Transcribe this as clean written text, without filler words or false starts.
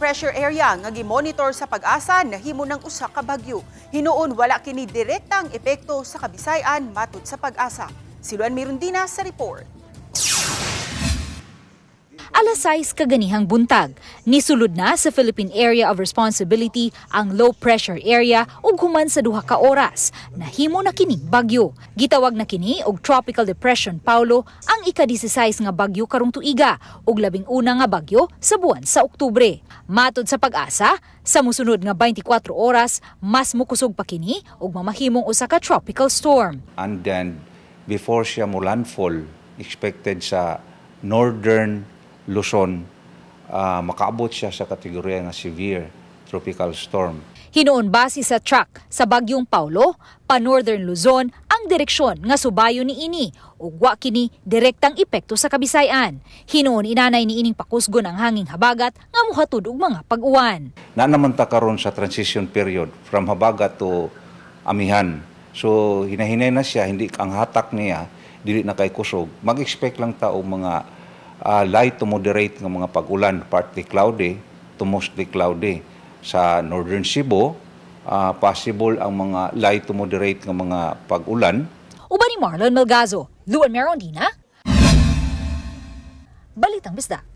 pressure area nga gimonitor sa pag-asa nahimo ng usa ka bagyo. Hinuon wala kini direktang epekto sa Kabisayan matud sa pag-asa. Si Luan Mirundina sa report. Alas 6 kaganihang buntag, nisulod na sa Philippine Area of Responsibility ang low pressure area ug human sa 2 ka oras. Nahimo na kining bagyo. Gitawag na kini og Tropical Depression Paulo ang ika-16 nga bagyo karong tuiga ug 11 nga bagyo sa buwan sa Oktubre. Matod sa pag-asa, sa mosunod nga 24 oras, mas mukusog pa kini ug mamahimong usa ka tropical storm. And then before siya mo landfall, expected sa northern Luzon, makaabot siya sa kategorya nga severe tropical storm. Hinuon base sa track sa bagyong Paulo, pa-northern Luzon ang direksyon nga subayo ni ini ug wa kini direktang epekto sa Kabisayan. Hinuon inanay ni ining pakusgon ang hanging habagat nga mohatod og mga pag-uwan. Na naman ta karon sa transition period from habagat to amihan. So hinahinay na siya, hindi ang hatak niya dili na kay kusog. Mag-expect lang ta og mga light to moderate ng mga pag-ulan, partly cloudy to mostly cloudy. Sa Northern Cebu, possible ang mga light to moderate ng mga pag-ulan. Uban ni Marlon Melgazo, Luan Mirundina, Balitang Bisdak.